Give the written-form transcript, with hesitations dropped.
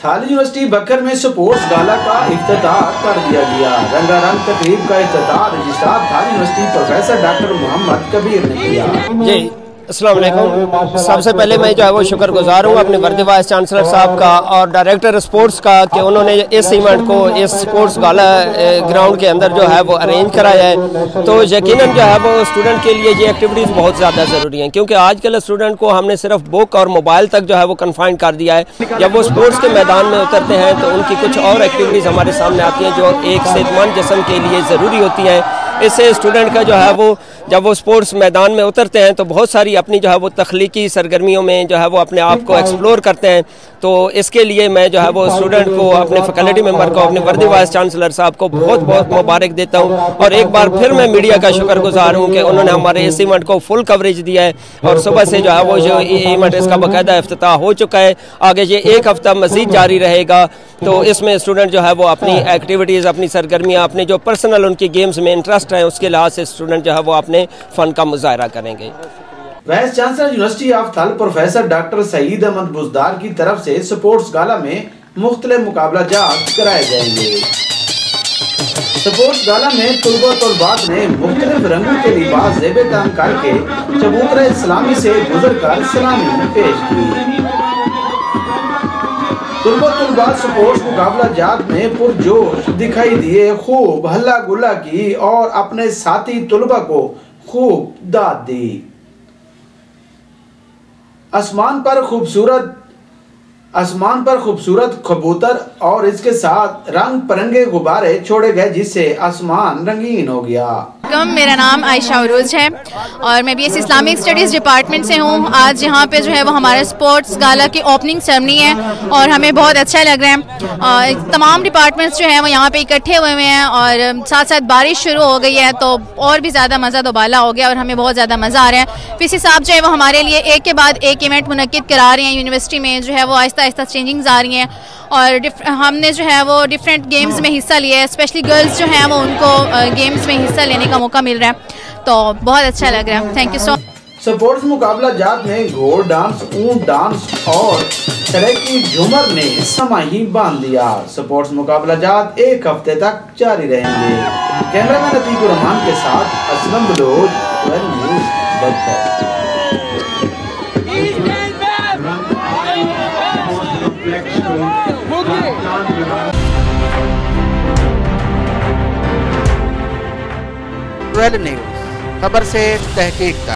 थाल यूनिवर्सिटी बकर में स्पोर्ट्स गाला का इफ्तिताह कर दिया गया। रंगारंग तकरीब का इफ्तिताह registrar Thal university professor doctor Mohammad Kabir ने किया। अस्सलाम वालेकुम। सबसे पहले मैं जो है वो शुक्रगुजार हूँ अपने वर्दी वाइस चांसलर साहब का और डायरेक्टर स्पोर्ट्स का कि उन्होंने इस इवेंट को इस स्पोर्ट्स गाला ग्राउंड के अंदर जो है वो अरेंज कराया है। तो यकीनन जो है वो स्टूडेंट के लिए ये एक्टिविटीज़ बहुत ज़्यादा ज़रूरी हैं, क्योंकि आजकल स्टूडेंट को हमने सिर्फ बुक और मोबाइल तक जो है वो कन्फाइन कर दिया है। जब वो स्पोर्ट्स के मैदान में उतरते हैं तो उनकी कुछ और एक्टिविटीज़ हमारे सामने आती हैं जो एक सेहतमंद जिस्म के लिए ज़रूरी होती हैं। इससे स्टूडेंट का जो है वो जब वो स्पोर्ट्स मैदान में उतरते हैं तो बहुत सारी अपनी जो है वो तख्लीकी सरगर्मियों में जो है वो अपने आप को एक्सप्लोर करते हैं। तो इसके लिए मैं जो है वो स्टूडेंट को, अपने फैकल्टी मेंबर को, अपने वर्दी वाइस चांसलर साहब को बहुत बहुत मुबारक देता हूँ। और एक बार फिर मैं मीडिया का शुक्रगुजार हूँ कि उन्होंने हमारे इस इवेंट को फुल कवरेज दिया है और सुबह से जो है वो जो इवेंट इसका बाकायदा इफ्तिताह हो चुका है। आगे ये एक हफ्ता मजीद जारी रहेगा। तो इसमें स्टूडेंट जो है वो अपनी एक्टिविटीज़, अपनी सरगर्मियाँ, अपने जो पर्सनल उनकी गेम्स में इंटरेस्ट है उसके लिहाज से स्टूडेंट जो है वो अपने फ़न का मुजाहरा करेंगे। वाइस चांसलर यूनिवर्सिटी ऑफ थल प्रोफेसर डॉक्टर सईद अहमद बुजदार की तरफ से स्पोर्ट्स गाला में मुख्तलिफ मुकाबला जात कराए जाएंगे। स्पोर्ट्स गाला में तलबात ने मुख्तलिफ रंगों के लिबास ज़ेब-ए-तान करके चबूतरा इस्लामी से गुजर कर सलामी पेश की। तलबात स्पोर्ट्स मुकाबला जात में पुरजोश दिखाई दिए, खूब हल्ला गुल्ला की और अपने साथी तलबा को खूब दाद दी। आसमान पर खूबसूरत कबूतर और इसके साथ रंग परंगे गुब्बारे छोड़े गए, जिससे आसमान रंगीन हो गया। मेरा नाम आयशा उरूज है और मैं बीएससी इस्लामिक स्टडीज़ डिपार्टमेंट से हूँ। आज यहाँ पे जो है वो हमारा स्पोर्ट्स गाला की ओपनिंग सेरेमनी है और हमें बहुत अच्छा लग रहा है। तमाम डिपार्टमेंट्स जो है वो यहाँ पे इकट्ठे हुए हैं और साथ साथ बारिश शुरू हो गई है तो और भी ज़्यादा मज़ा दोबाला हो गया और हमें बहुत ज़्यादा मज़ा आ रहा है। पीसी साहब जो है वो हमारे लिए एक के बाद एक इवेंट मुनक्किद करा रहे हैं। यूनिवर्सिटी में जो है वो आहिस्ता आहिस्ता चेंजिंग्स आ रही हैं और हमने जो है वो डिफरेंट गेम्स में हिस्सा लिया है। स्पेशली गर्ल्स जो हैं वो उनको गेम्स में हिस्सा लेने का मौका मिल रहा है, तो बहुत अच्छा लग रहा है। Thank you so much. Sports मुकाबला जात में घोड़ डांस, ऊंट डांस और सराइकी झूमर ने समा ही बांध दिया। स्पोर्ट्स मुकाबला जात एक हफ्ते तक जारी रहेंगे। कैमरामैन अतीकुर रहमान के साथ असलम बलोच, न्यूज़ बदर। न्यूज़ खबर से तहकीक।